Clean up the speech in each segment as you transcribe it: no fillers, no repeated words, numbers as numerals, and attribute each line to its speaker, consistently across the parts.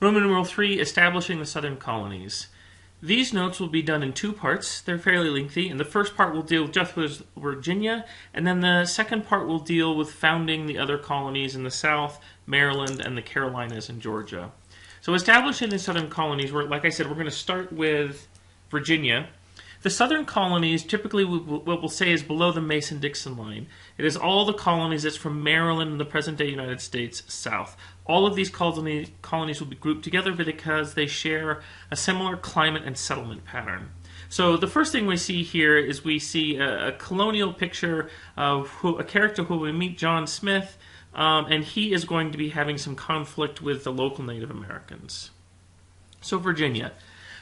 Speaker 1: Roman numeral 3, establishing the southern colonies. These notes will be done in two parts. They're fairly lengthy, and the first part will deal just with Virginia, and then the second part will deal with founding the other colonies in the South, Maryland, and the Carolinas and Georgia. So establishing the southern colonies, like I said, we're going to start with Virginia. The southern colonies, typically what we'll say is below the Mason-Dixon line. It is all the colonies that's from Maryland and the present-day United States south. All of these colonies will be grouped together because they share a similar climate and settlement pattern. So the first thing we see here is we see a colonial picture of a character who we meet, John Smith, and he is going to be having some conflict with the local Native Americans. So Virginia.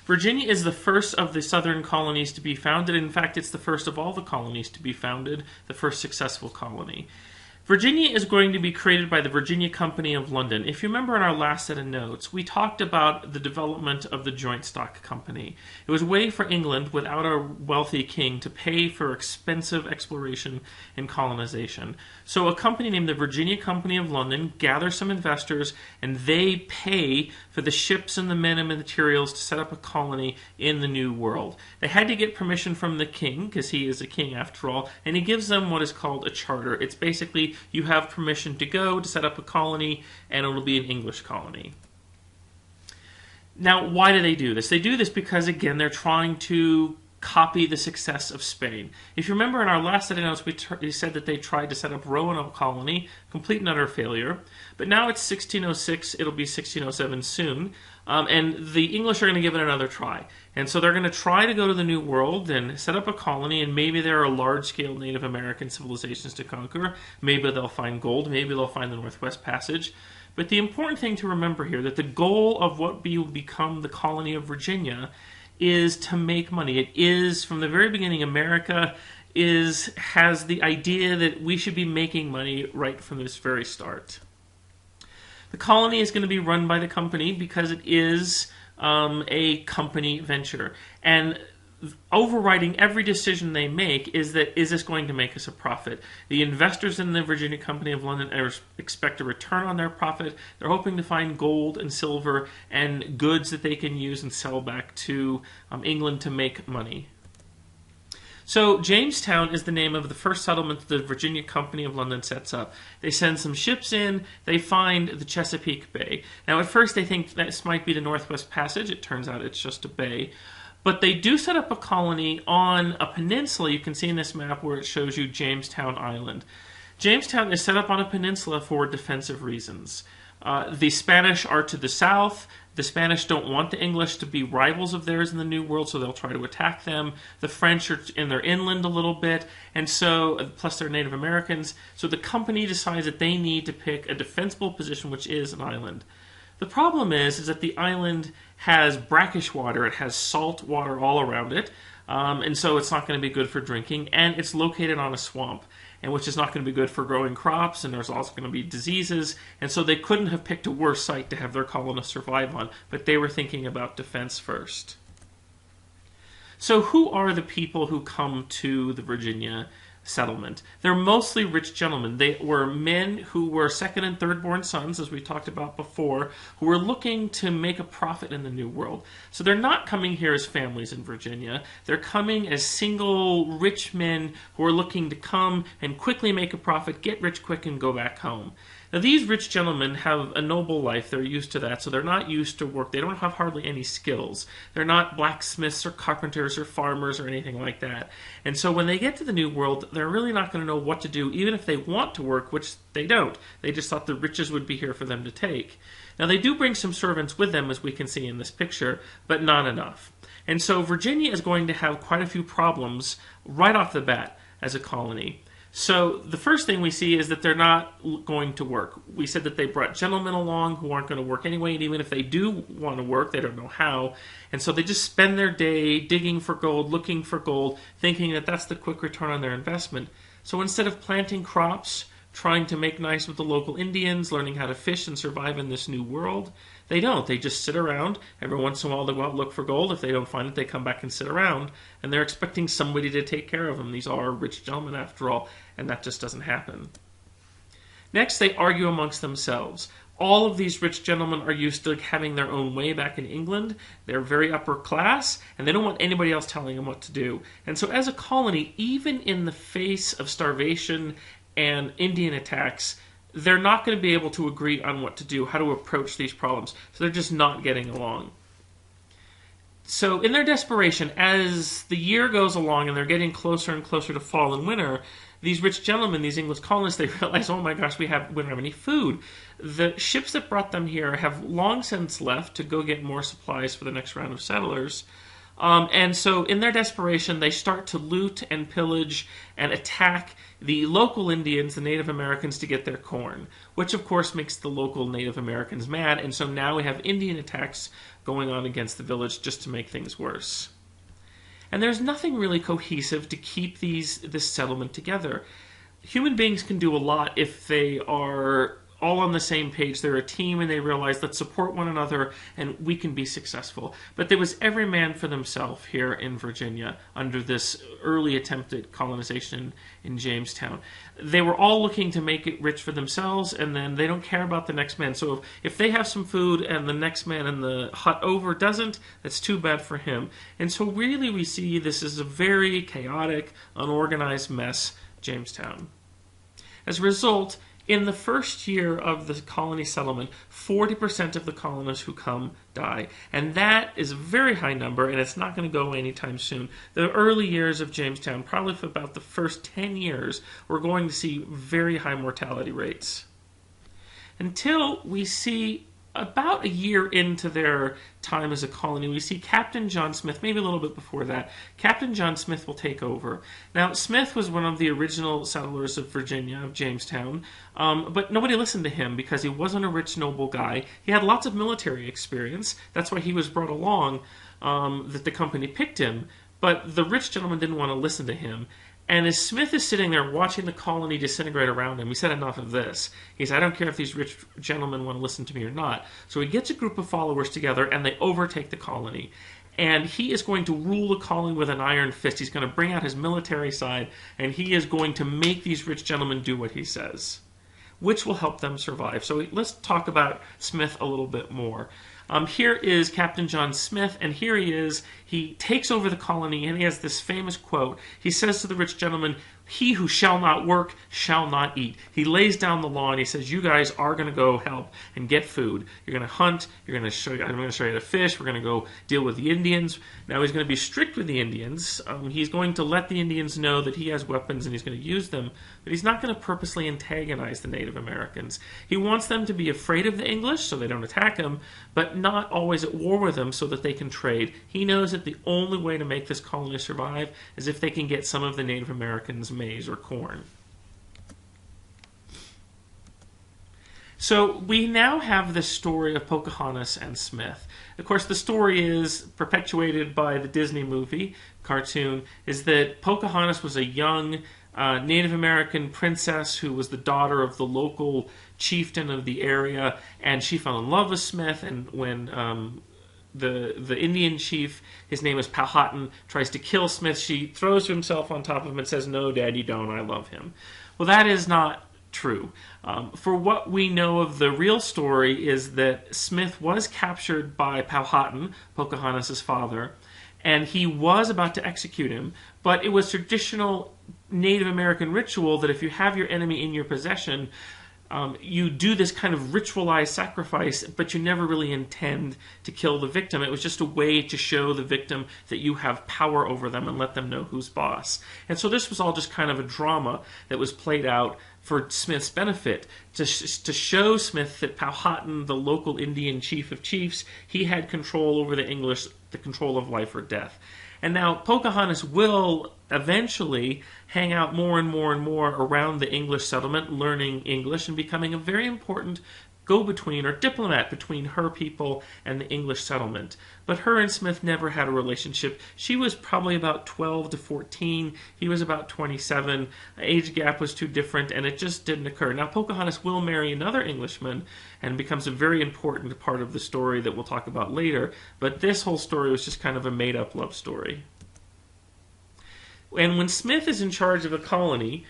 Speaker 1: Virginia is the first of the southern colonies to be founded. In fact, it's the first of all the colonies to be founded, the first successful colony. Virginia is going to be created by the Virginia Company of London. If you remember in our last set of notes, we talked about the development of the joint stock company. It was a way for England, without a wealthy king, to pay for expensive exploration and colonization. So a company named the Virginia Company of London gathers some investors, and they pay for the ships and the men and materials to set up a colony in the New World. They had to get permission from the king, because he is a king after all, and he gives them what is called a charter. It's basically you have permission to go to set up a colony, and it'll be an English colony. Now, why do they do this? They do this because, again, they're trying to copy the success of Spain. If you remember in our last set of notes, we said that they tried to set up Roanoke colony, complete and utter failure. But now it's 1606, it'll be 1607 soon, and the English are going to give it another try. And so they're going to try to go to the New World and set up a colony, and maybe there are large-scale Native American civilizations to conquer. Maybe they'll find gold, maybe they'll find the Northwest Passage. But the important thing to remember here, that the goal of what will become the colony of Virginia is to make money. It is, from the very beginning, America has the idea that we should be making money right from this very start. The colony is going to be run by the company because it is a company venture. And overriding every decision they make is this going to make us a profit? The investors in the Virginia Company of London expect a return on their profit. They're hoping to find gold and silver and goods that they can use and sell back to England to make money. So Jamestown is the name of the first settlement that the Virginia Company of London sets up. They send some ships in, they find the Chesapeake Bay. Now at first they think this might be the Northwest Passage. It turns out it's just a bay. But they do set up a colony on a peninsula. You can see in this map where it shows you Jamestown Island. Jamestown is set up on a peninsula for defensive reasons. The Spanish are to the south. The Spanish don't want the English to be rivals of theirs in the New World, so they'll try to attack them. The French are in their inland a little bit, and so, plus they're Native Americans. So the company decides that they need to pick a defensible position, which is an island. The problem is that the island has brackish water. It has salt water all around it, and so it's not going to be good for drinking, and it's located on a swamp, and which is not going to be good for growing crops, and there's also going to be diseases, and so they couldn't have picked a worse site to have their colonists survive on, but they were thinking about defense first. So who are the people who come to the Virginia settlement? They're mostly rich gentlemen. They were men who were second and third born sons, as we talked about before, who were looking to make a profit in the New World. So they're not coming here as families in Virginia. They're coming as single rich men who are looking to come and quickly make a profit, get rich quick, and go back home. Now, these rich gentlemen have a noble life. They're used to that, so they're not used to work. They don't have hardly any skills. They're not blacksmiths or carpenters or farmers or anything like that. And so when they get to the New World, they're really not going to know what to do, even if they want to work, which they don't. They just thought the riches would be here for them to take. Now, they do bring some servants with them, as we can see in this picture, but not enough. And so Virginia is going to have quite a few problems right off the bat as a colony. So the first thing we see is that they're not going to work. We said that they brought gentlemen along who aren't going to work anyway, and even if they do want to work, they don't know how. And so they just spend their day digging for gold, looking for gold, thinking that that's the quick return on their investment. So instead of planting crops, trying to make nice with the local Indians, learning how to fish and survive in this new world, they don't. They just sit around. Every once in a while they go out and look for gold. If they don't find it, they come back and sit around. And they're expecting somebody to take care of them. These are rich gentlemen after all, and that just doesn't happen. Next, they argue amongst themselves. all of these rich gentlemen are used to having their own way back in England. They're very upper class, and they don't want anybody else telling them what to do. And so as a colony, even in the face of starvation and Indian attacks, they're not going to be able to agree on what to do, how to approach these problems. So they're just not getting along. So in their desperation, as the year goes along and they're getting closer and closer to fall and winter, these rich gentlemen, these English colonists, they realize, oh my gosh, we don't have any food. The ships that brought them here have long since left to go get more supplies for the next round of settlers. And so in their desperation, they start to loot and pillage and attack the local Indians, the Native Americans, to get their corn, which of course makes the local Native Americans mad. And so now we have Indian attacks going on against the village just to make things worse. And there's nothing really cohesive to keep this settlement together. Human beings can do a lot if they are all on the same page. They're a team and they realize, let's support one another and we can be successful. But there was every man for themselves here in Virginia under this early attempt at colonization in Jamestown. They were all looking to make it rich for themselves, and then they don't care about the next man. So if they have some food and the next man in the hut over doesn't, that's too bad for him. And so really we see this is a very chaotic, unorganized mess, Jamestown. As a result, in the first year of the colony settlement, 40% of the colonists who come die. And that is a very high number, and it's not going to go away anytime soon. The early years of Jamestown, probably for about the first 10 years, we're going to see very high mortality rates. Until we see about a year into their time as a colony, we see Captain John Smith, maybe a little bit before that. Captain John Smith will take over. Now, Smith was one of the original settlers of Virginia, of Jamestown, but nobody listened to him because he wasn't a rich, noble guy. He had lots of military experience. That's why he was brought along, that the company picked him. But the rich gentleman didn't want to listen to him. And as Smith is sitting there watching the colony disintegrate around him, he said, enough of this. He said, I don't care if these rich gentlemen want to listen to me or not. So he gets a group of followers together and they overtake the colony. And he is going to rule the colony with an iron fist. He's going to bring out his military side, and he is going to make these rich gentlemen do what he says, which will help them survive. So let's talk about Smith a little bit more. Here is Captain John Smith, and here he is. He takes over the colony, and he has this famous quote. He says to the rich gentlemen, he who shall not work shall not eat. He lays down the law, and he says, you guys are going to go help and get food. You're going to hunt. I'm going to show you how to fish. We're going to go deal with the Indians. Now, he's going to be strict with the Indians. He's going to let the Indians know that he has weapons, and he's going to use them, but he's not going to purposely antagonize the Native Americans. He wants them to be afraid of the English so they don't attack him, but not always at war with them so that they can trade. He knows that the only way to make this colony survive is if they can get some of the Native Americans maize or corn. So we now have this story of Pocahontas and Smith. Of course, the story is perpetuated by the Disney movie cartoon, is that Pocahontas was a young Native American princess who was the daughter of the local chieftain of the area, and she fell in love with Smith, and when the Indian chief, his name is Powhatan, tries to kill Smith, she throws himself on top of him and says, no, Dad, you don't, I love him. Well, that is not true. For what we know of the real story is that Smith was captured by Powhatan, Pocahontas' father, and he was about to execute him, but it was traditional Native American ritual that if you have your enemy in your possession, you do this kind of ritualized sacrifice, but you never really intend to kill the victim. It was just a way to show the victim that you have power over them and let them know who's boss. And so this was all just kind of a drama that was played out for Smith's benefit, to show Smith that Powhatan, the local Indian chief of chiefs, he had control over the English, the control of life or death. And now Pocahontas will eventually hang out more and more and more around the English settlement, learning English and becoming a very important go-between or diplomat between her people and the English settlement. But her and Smith never had a relationship. She was probably about 12 to 14. He was about 27. Age gap was too different, and it just didn't occur. Now, Pocahontas will marry another Englishman and becomes a very important part of the story that we'll talk about later. But this whole story was just kind of a made-up love story. And when Smith is in charge of a colony,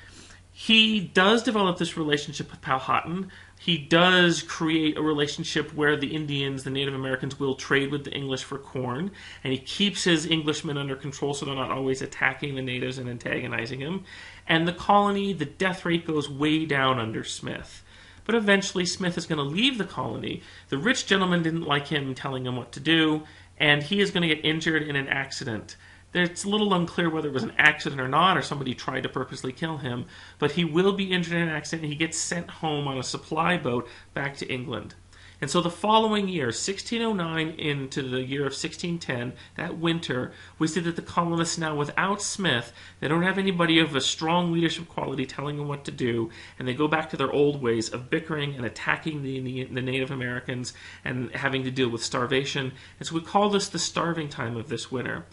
Speaker 1: He does develop this relationship with Powhatan. He does create a relationship where the Indians, the Native Americans, will trade with the English for corn, and he keeps his Englishmen under control so they're not always attacking the natives and antagonizing him. And the colony, the death rate goes way down under Smith. But eventually Smith is going to leave the colony. The rich gentleman didn't like him telling him what to do, and he is going to get injured in an accident. It's a little unclear whether it was an accident or not, or somebody tried to purposely kill him, but he will be injured in an accident, and he gets sent home on a supply boat back to England. And so the following year, 1609 into the year of 1610, that winter, we see that the colonists now, without Smith, they don't have anybody of a strong leadership quality telling them what to do, and they go back to their old ways of bickering and attacking the Native Americans and having to deal with starvation. And so we call this the starving time of this winter.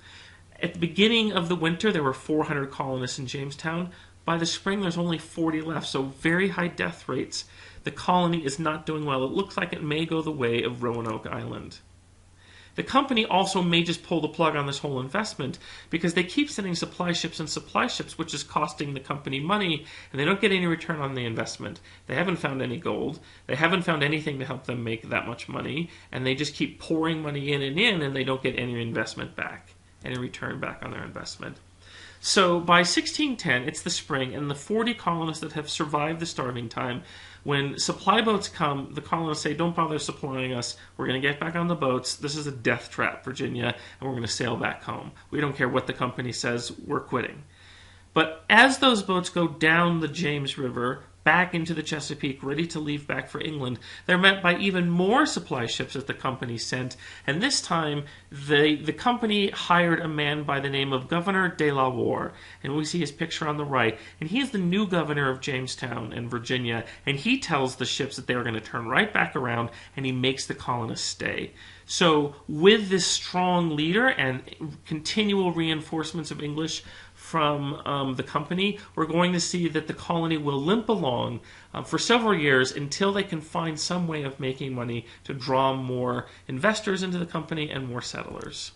Speaker 1: At the beginning of the winter, there were 400 colonists in Jamestown. By the spring, there's only 40 left, so very high death rates. The colony is not doing well. It looks like it may go the way of Roanoke Island. The company also may just pull the plug on this whole investment because they keep sending supply ships and supply ships, which is costing the company money, and they don't get any return on the investment. They haven't found any gold. They haven't found anything to help them make that much money, and they just keep pouring money in, and they don't get any investment back. Any return back on their investment. So by 1610, it's the spring, and the 40 colonists that have survived the starving time, when supply boats come, the colonists say, don't bother supplying us, we're going to get back on the boats, this is a death trap, Virginia, and we're going to sail back home. We don't care what the company says, we're quitting. But as those boats go down the James River, back into the Chesapeake, ready to leave back for England, they're met by even more supply ships that the company sent, and this time the company hired a man by the name of Governor de la Warr, and we see his picture on the right, and he is the new governor of Jamestown and Virginia, and he tells the ships that they are going to turn right back around, and he makes the colonists stay. So with this strong leader and continual reinforcements of English from the company, we're going to see that the colony will limp along for several years until they can find some way of making money to draw more investors into the company and more settlers.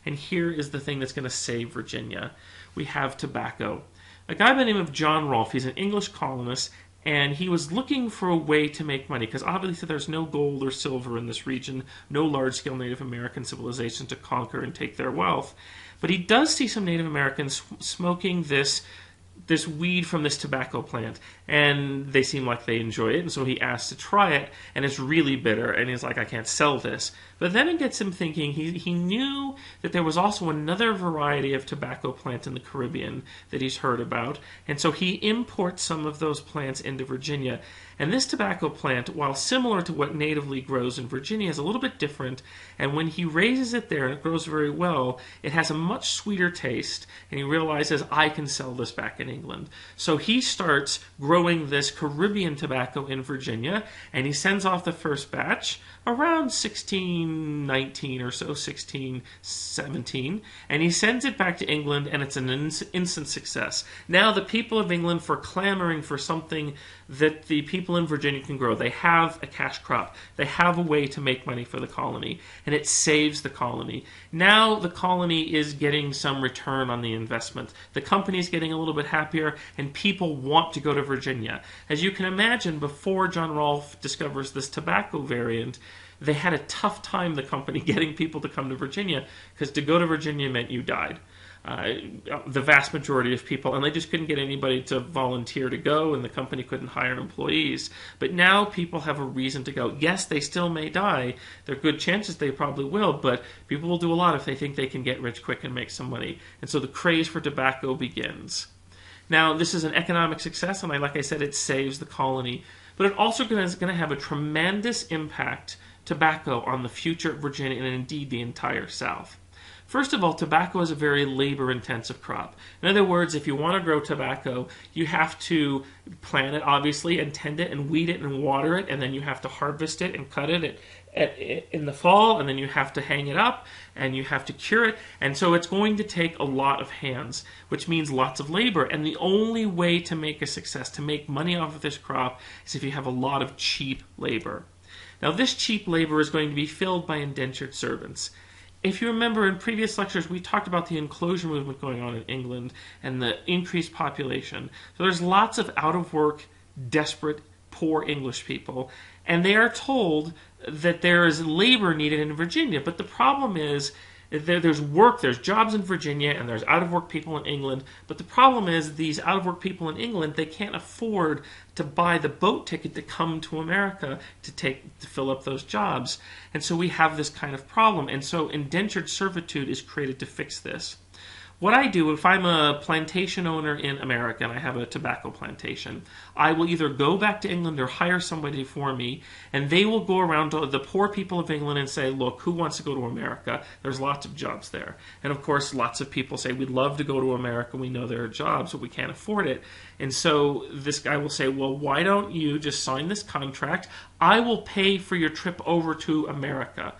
Speaker 1: And here is the thing that's going to save Virginia. We have tobacco. A guy by the name of John Rolfe, he's an English colonist, and he was looking for a way to make money, because obviously there's no gold or silver in this region, no large-scale Native American civilization to conquer and take their wealth. But he does see some Native Americans smoking this weed from this tobacco plant, and they seem like they enjoy it, and so he asks to try it, and it's really bitter, and he's like, I can't sell this. But then it gets him thinking. He knew that there was also another variety of tobacco plant in the Caribbean that he's heard about, and so he imports some of those plants into Virginia. And this tobacco plant, while similar to what natively grows in Virginia, is a little bit different, and when he raises it there, and it grows very well, it has a much sweeter taste, and he realizes, I can sell this back in England. So he starts growing this Caribbean tobacco in Virginia, and he sends off the first batch around 1619 or so, 1617, and he sends it back to England, and it's an instant success. Now the people of England are clamoring for something that the people in Virginia can grow. They have a cash crop. They have a way to make money for the colony, and it saves the colony. Now the colony is getting some return on the investment. The company's getting a little bit happier, and people want to go to Virginia. As you can imagine, before John Rolfe discovers this tobacco variant, they had a tough time, the company, getting people to come to Virginia, because to go to Virginia meant you died. The vast majority of people, and they just couldn't get anybody to volunteer to go, and the company couldn't hire employees. But now people have a reason to go. Yes, they still may die. There are good chances they probably will, but people will do a lot if they think they can get rich quick and make some money. And so the craze for tobacco begins. Now, this is an economic success, and like I said, it saves the colony. But it also is going to have a tremendous impact, tobacco, on the future of Virginia and indeed the entire South. First of all, tobacco is a very labor-intensive crop. In other words, if you want to grow tobacco, you have to plant it, obviously, and tend it, and weed it, and water it, and then you have to harvest it and cut it in the fall, and then you have to hang it up, and you have to cure it, and so it's going to take a lot of hands, which means lots of labor, and the only way to make a success, to make money off of this crop, is if you have a lot of cheap labor. Now, this cheap labor is going to be filled by indentured servants. If you remember in previous lectures, we talked about the enclosure movement going on in England and the increased population. So there's lots of out-of-work, desperate, poor English people, and they are told that there is labor needed in Virginia. But the problem is there's work, there's jobs in Virginia, and there's out-of-work people in England. But the problem is these out-of-work people in England, they can't afford to buy the boat ticket to come to America to fill up those jobs. And so we have this kind of problem. And so indentured servitude is created to fix this. What I do, if I'm a plantation owner in America and I have a tobacco plantation, I will either go back to England or hire somebody for me, and they will go around to the poor people of England and say, look, who wants to go to America? There's lots of jobs there. And of course, lots of people say, we'd love to go to America. We know there are jobs, but we can't afford it. And so this guy will say, well, why don't you just sign this contract? I will pay for your trip over to America.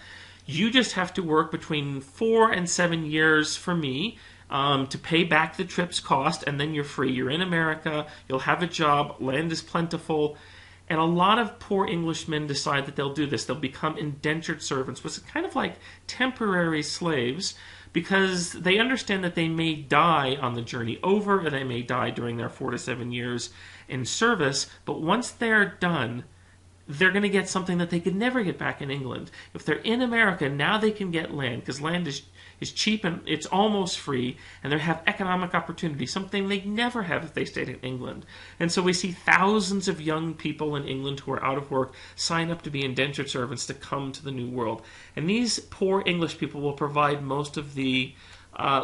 Speaker 1: You just have to work between 4 and 7 years for me, to pay back the trip's cost, and then you're free. You're in America, you'll have a job, land is plentiful, and a lot of poor Englishmen decide that they'll do this. They'll become indentured servants, which is kind of like temporary slaves, because they understand that they may die on the journey over, or they may die during their 4 to 7 years in service, but once they're done, they're going to get something that they could never get back in England. If they're in America, now they can get land, because land is cheap and it's almost free, and they have economic opportunity, something they'd never have if they stayed in England. And so we see thousands of young people in England who are out of work sign up to be indentured servants to come to the New World. And these poor English people will provide most of the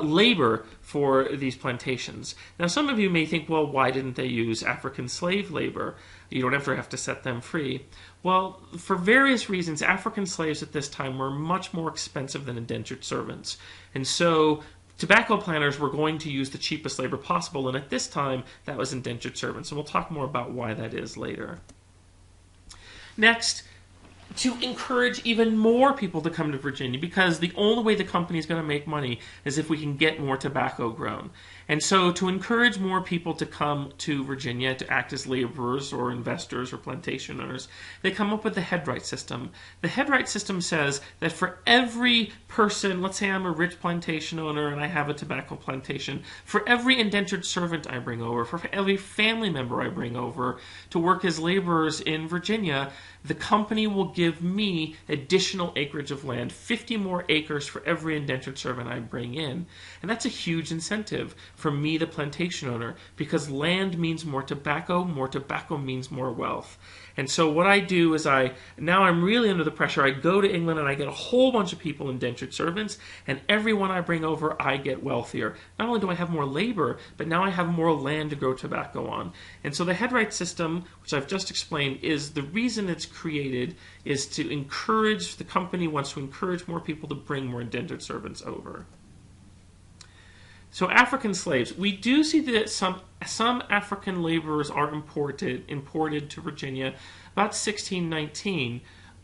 Speaker 1: labor for these plantations. Now, some of you may think, well, why didn't they use African slave labor? You don't ever have to set them free. Well, for various reasons, African slaves at this time were much more expensive than indentured servants. And so tobacco planters were going to use the cheapest labor possible, and at this time, that was indentured servants. And we'll talk more about why that is later. Next, to encourage even more people to come to Virginia, because the only way the company is going to make money is if we can get more tobacco grown. And so to encourage more people to come to Virginia to act as laborers or investors or plantation owners, they come up with the Headright System. The Headright System says that for every person, let's say I'm a rich plantation owner and I have a tobacco plantation, for every indentured servant I bring over, for every family member I bring over to work as laborers in Virginia, the company will give me additional acreage of land, 50 more acres for every indentured servant I bring in. And that's a huge incentive for me, the plantation owner, because land means more tobacco means more wealth. And so what I do is now I'm really under the pressure. I go to England and I get a whole bunch of people indentured servants, and everyone I bring over, I get wealthier. Not only do I have more labor, but now I have more land to grow tobacco on. And so the Headright System, which I've just explained, is the reason it's created is to encourage, the company wants to encourage more people to bring more indentured servants over. So African slaves, we do see that some African laborers are imported to Virginia about 1619,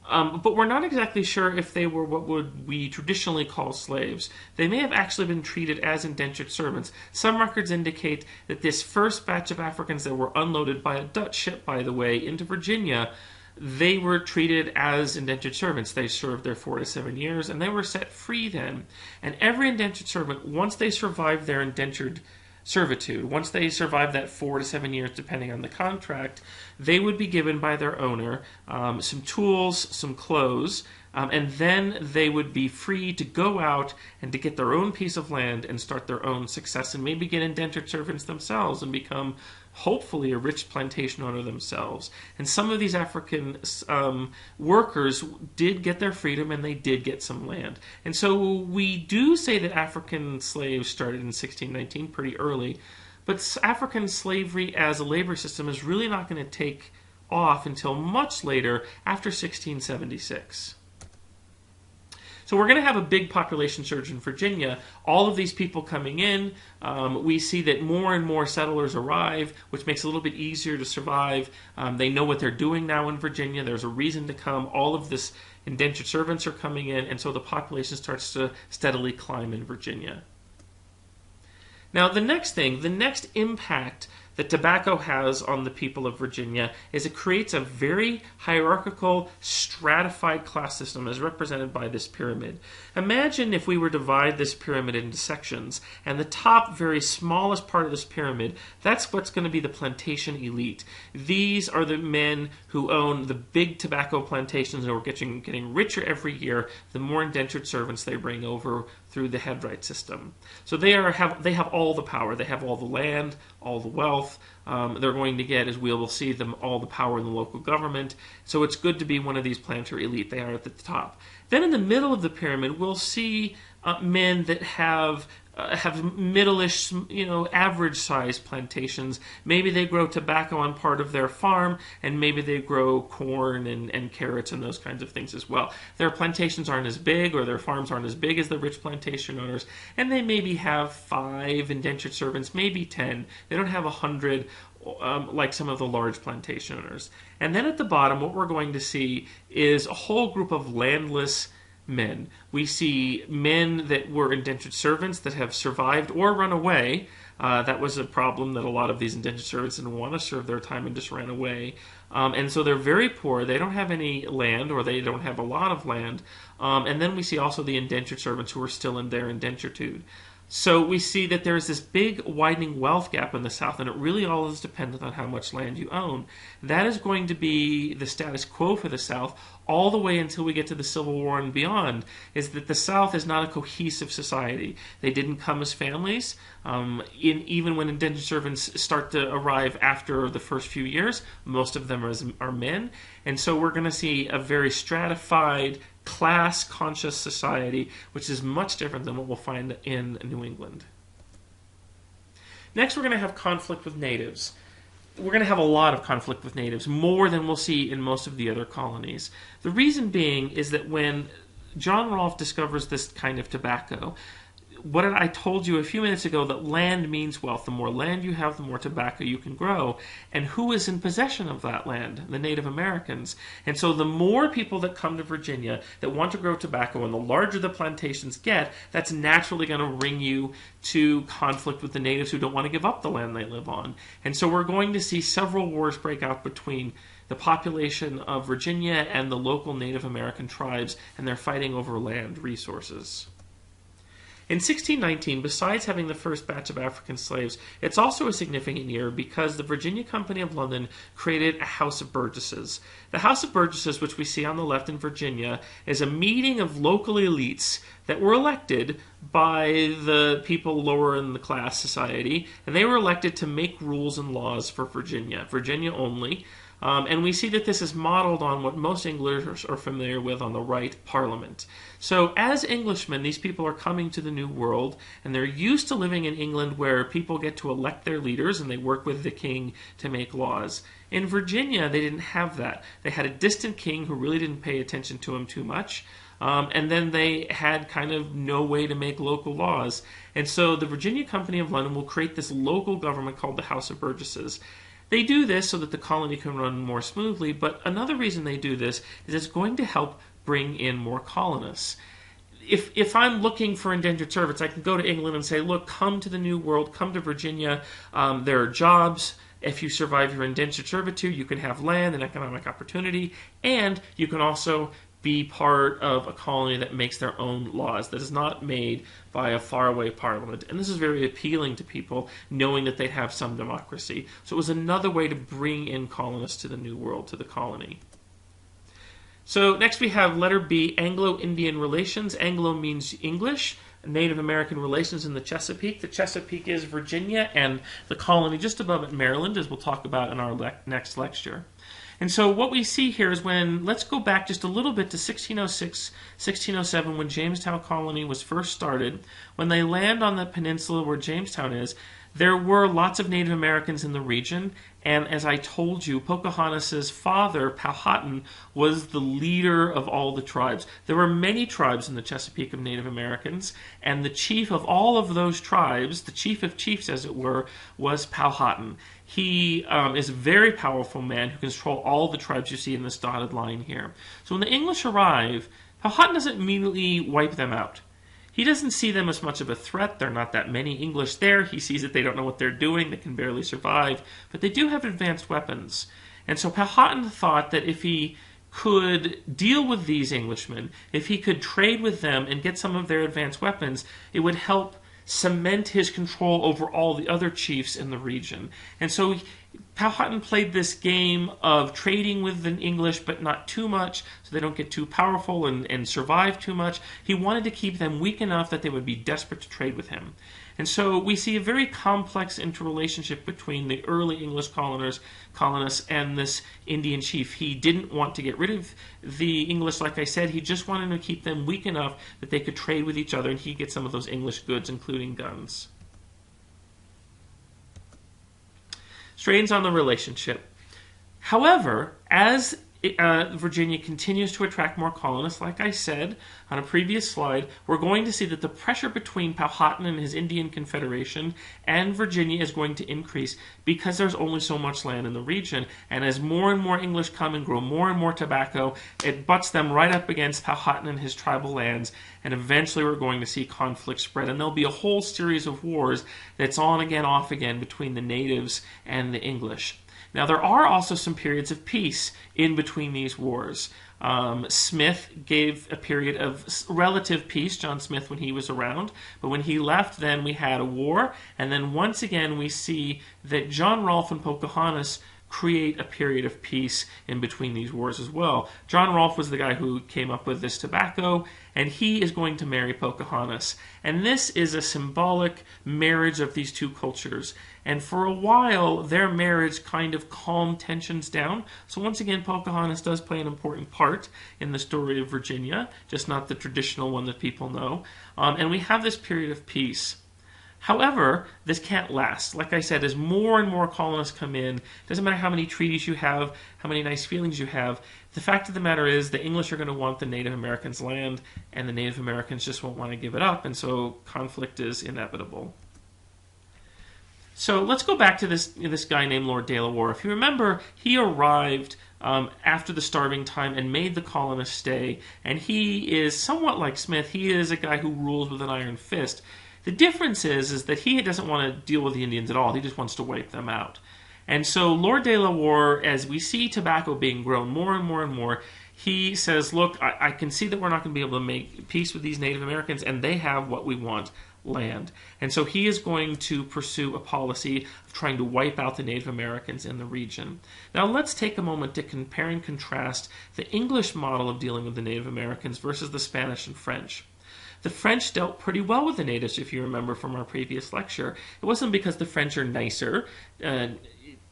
Speaker 1: but we're not exactly sure if they were what would we traditionally call slaves. They may have actually been treated as indentured servants. Some records indicate that this first batch of Africans that were unloaded by a Dutch ship, by the way, into Virginia, they were treated as indentured servants. They served their 4 to 7 years, and they were set free then. And every indentured servant, once they survived their indentured servitude, once they survived that 4 to 7 years, depending on the contract, they would be given by their owner some tools, some clothes, and then they would be free to go out and to get their own piece of land and start their own success and maybe get indentured servants themselves and become hopefully a rich plantation owner themselves. And some of these African workers did get their freedom and they did get some land. And so we do say that African slaves started in 1619 pretty early, but African slavery as a labor system is really not going to take off until much later, after 1676. So we're going to have a big population surge in Virginia. All of these people coming in, we see that more and more settlers arrive, which makes it a little bit easier to survive. They know what they're doing now in Virginia. There's a reason to come. All of this indentured servants are coming in, and so the population starts to steadily climb in Virginia. Now, the next impact that tobacco has on the people of Virginia is it creates a very hierarchical, stratified class system as represented by this pyramid. Imagine if we were to divide this pyramid into sections, and the top, very smallest part of this pyramid, that's what's going to be the plantation elite. These are the men who own the big tobacco plantations and are getting richer every year the more indentured servants they bring over through the Headright System. So they have all the power. They have all the land, all the wealth. They're going to get, as we will see, all the power in the local government. So it's good to be one of these planter elite. They are at the top. Then in the middle of the pyramid, we'll see men that have middle-ish, average-sized plantations. Maybe they grow tobacco on part of their farm, and maybe they grow corn and carrots and those kinds of things as well. Their plantations aren't as big, or their farms aren't as big as the rich plantation owners, and they maybe have 5 indentured servants, maybe 10. They don't have 100 like some of the large plantation owners. And then at the bottom, what we're going to see is a whole group of landless men. We see men that were indentured servants that have survived or run away. That was a problem that a lot of these indentured servants didn't want to serve their time and just ran away. And so they're very poor. They don't have any land, or they don't have a lot of land. And then we see also the indentured servants who are still in their indenturitude. So we see that there is this big widening wealth gap in the South, and it really all is dependent on how much land you own. That is going to be the status quo for the South all the way until we get to the Civil War and beyond, is that the South is not a cohesive society. They didn't come as families. Even when indentured servants start to arrive after the first few years, most of them are men. And so we're going to see a very stratified, class-conscious society, which is much different than what we'll find in New England. Next, we're going to have conflict with natives. We're going to have a lot of conflict with natives, more than we'll see in most of the other colonies. The reason being is that when John Rolfe discovers this kind of tobacco, what I told you a few minutes ago, that land means wealth. The more land you have, the more tobacco you can grow. And who is in possession of that land? The Native Americans. And so the more people that come to Virginia that want to grow tobacco, and the larger the plantations get, that's naturally going to bring you to conflict with the natives who don't want to give up the land they live on. And so we're going to see several wars break out between the population of Virginia and the local Native American tribes, and they're fighting over land resources. In 1619, besides having the first batch of African slaves, it's also a significant year because the Virginia Company of London created a House of Burgesses. The House of Burgesses, which we see on the left in Virginia, is a meeting of local elites that were elected by the people lower in the class society, and they were elected to make rules and laws for Virginia only. And we see that this is modeled on what most English are familiar with on the right, Parliament. So as Englishmen, these people are coming to the New World, and they're used to living in England where people get to elect their leaders and they work with the king to make laws. In Virginia, they didn't have that. They had a distant king who really didn't pay attention to him too much. And then they had kind of no way to make local laws. And so the Virginia Company of London will create this local government called the House of Burgesses. They do this so that the colony can run more smoothly, but another reason they do this is it's going to help bring in more colonists. If I'm looking for indentured servants, I can go to England and say, look, come to the New World, come to Virginia, there are jobs. If you survive your indentured servitude, you can have land and economic opportunity, and you can also be part of a colony that makes their own laws, that is not made by a faraway parliament. And this is very appealing to people, knowing that they have some democracy. So it was another way to bring in colonists to the New World, to the colony. So next we have letter B, Anglo-Indian Relations. Anglo means English. Native American relations in the Chesapeake. The Chesapeake is Virginia, and the colony just above it, Maryland, as we'll talk about in our next lecture. And so what we see here is let's go back just a little bit to 1606, 1607, when Jamestown colony was first started. When they land on the peninsula where Jamestown is, there were lots of Native Americans in the region, and as I told you, Pocahontas' father, Powhatan, was the leader of all the tribes. There were many tribes in the Chesapeake of Native Americans, and the chief of all of those tribes, the chief of chiefs as it were, was Powhatan. He is a very powerful man who can control all the tribes you see in this dotted line here. So when the English arrive, Powhatan doesn't immediately wipe them out. He doesn't see them as much of a threat. There are not that many English there. He sees that they don't know what they're doing. They can barely survive. But they do have advanced weapons. And so Powhatan thought that if he could deal with these Englishmen, if he could trade with them and get some of their advanced weapons, it would help cement his control over all the other chiefs in the region. And so Powhatan played this game of trading with the English, but not too much, so they don't get too powerful and survive too much. He wanted to keep them weak enough that they would be desperate to trade with him. And so we see a very complex interrelationship between the early English colonists and this Indian chief. He didn't want to get rid of the English, like I said. He just wanted to keep them weak enough that they could trade with each other, and he'd get some of those English goods, including guns. Strains on the relationship. However, as Virginia continues to attract more colonists, like I said on a previous slide, we're going to see that the pressure between Powhatan and his Indian Confederation and Virginia is going to increase because there's only so much land in the region. And as more and more English come and grow more and more tobacco, it butts them right up against Powhatan and his tribal lands. And eventually we're going to see conflict spread. And there'll be a whole series of wars that's on again, off again between the natives and the English. Now, there are also some periods of peace in between these wars. Smith gave a period of relative peace, John Smith, when he was around. But when he left, then we had a war. And then once again, we see that John Rolfe and Pocahontas create a period of peace in between these wars as well. John Rolfe was the guy who came up with this tobacco, and he is going to marry Pocahontas. And this is a symbolic marriage of these two cultures. And for a while, their marriage kind of calmed tensions down. So once again, Pocahontas does play an important part in the story of Virginia, just not the traditional one that people know. And we have this period of peace. However, this can't last. Like I said, as more and more colonists come in, doesn't matter how many treaties you have, how many nice feelings you have, the fact of the matter is the English are going to want the Native Americans' land, and the Native Americans just won't want to give it up, and so conflict is inevitable. So let's go back to this guy named Lord De La Warr. If you remember, he arrived after the starving time and made the colonists stay, and he is somewhat like Smith. He is a guy who rules with an iron fist. The difference is that he doesn't want to deal with the Indians at all. He just wants to wipe them out. And so Lord De La Warr, as we see tobacco being grown more and more and more, he says, look, I can see that we're not going to be able to make peace with these Native Americans, and they have what we want, land. And so he is going to pursue a policy of trying to wipe out the Native Americans in the region. Now let's take a moment to compare and contrast the English model of dealing with the Native Americans versus the Spanish and French. The French dealt pretty well with the natives, if you remember from our previous lecture. It wasn't because the French are nicer.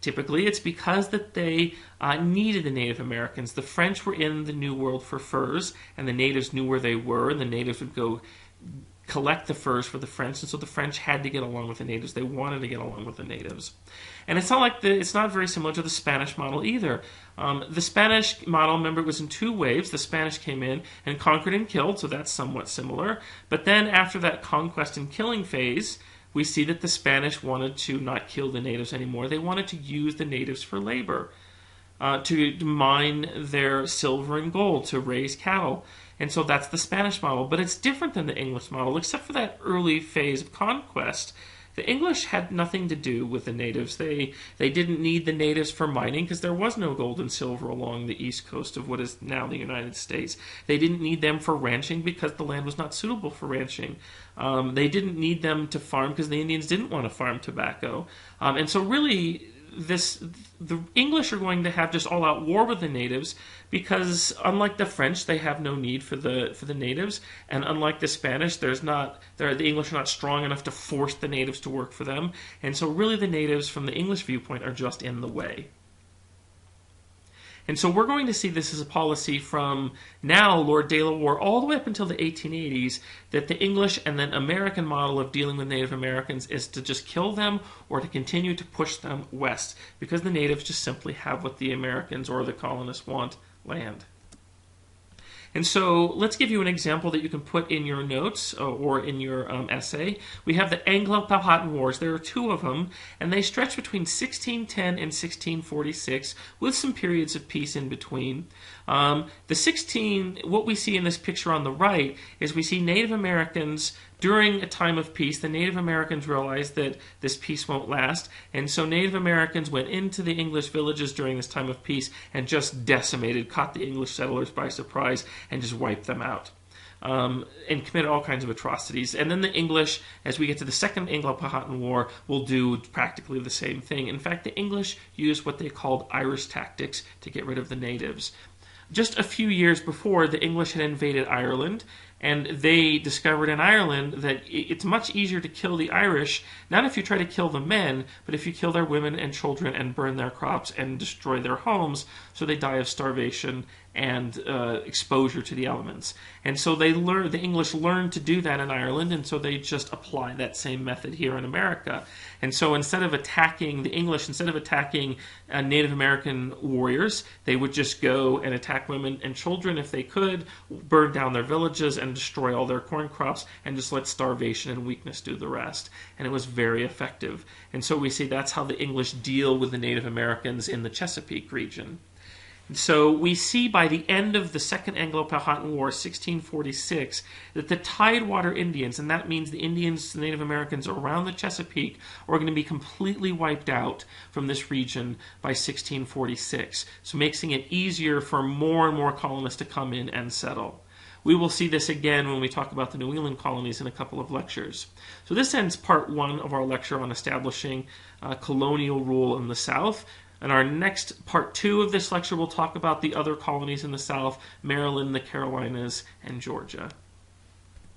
Speaker 1: Typically, it's because that they needed the Native Americans. The French were in the New World for furs, and the natives knew where they were, and the natives would go collect the furs for the French, and so the French had to get along with the natives. They wanted to get along with the natives. And it's not very similar to the Spanish model either. The Spanish model, remember, it was in two waves. The Spanish came in and conquered and killed, so that's somewhat similar. But then after that conquest and killing phase, we see that the Spanish wanted to not kill the natives anymore. They wanted to use the natives for labor, to mine their silver and gold, to raise cattle. And so that's the Spanish model. But it's different than the English model, except for that early phase of conquest. The English had nothing to do with the natives. They didn't need the natives for mining because there was no gold and silver along the east coast of what is now the United States. They didn't need them for ranching because the land was not suitable for ranching. They didn't need them to farm because the Indians didn't want to farm tobacco. And so really, the English are going to have just all-out war with the natives because, unlike the French, they have no need for the natives, and unlike the Spanish, the English are not strong enough to force the natives to work for them, and so really the natives, from the English viewpoint, are just in the way. And so we're going to see this as a policy from now Lord De La Warr all the way up until the 1880s, that the English and then American model of dealing with Native Americans is to just kill them or to continue to push them west, because the natives just simply have what the Americans or the colonists want, land. And so let's give you an example that you can put in your notes or in your essay. We have the Anglo-Powhatan Wars. There are two of them, and they stretch between 1610 and 1646 with some periods of peace in between. What we see in this picture on the right is we see Native Americans During a time of peace, the Native Americans realized that this peace won't last, and so Native Americans went into the English villages during this time of peace and just decimated, caught the English settlers by surprise, and just wiped them out. And committed all kinds of atrocities. And then the English, as we get to the Second Anglo-Powhatan War, will do practically the same thing. In fact, the English used what they called Irish tactics to get rid of the natives. Just a few years before, the English had invaded Ireland, and they discovered in Ireland that it's much easier to kill the Irish, not if you try to kill the men, but if you kill their women and children and burn their crops and destroy their homes, so they die of starvation and exposure to the elements. And so the English learned to do that in Ireland, and so they just apply that same method here in America. And so instead of attacking Native American warriors, they would just go and attack women and children if they could, burn down their villages and destroy all their corn crops, and just let starvation and weakness do the rest. And it was very effective. And so we see that's how the English deal with the Native Americans in the Chesapeake region. So we see by the end of the Second Anglo-Powhatan War, 1646, that the Tidewater Indians, and that means the Indians, the Native Americans around the Chesapeake, are going to be completely wiped out from this region by 1646. So making it easier for more and more colonists to come in and settle. We will see this again when we talk about the New England colonies in a couple of lectures. So this ends part 1 of our lecture on establishing colonial rule in the South. In our next part 2 of this lecture, we'll talk about the other colonies in the South, Maryland, the Carolinas, and Georgia.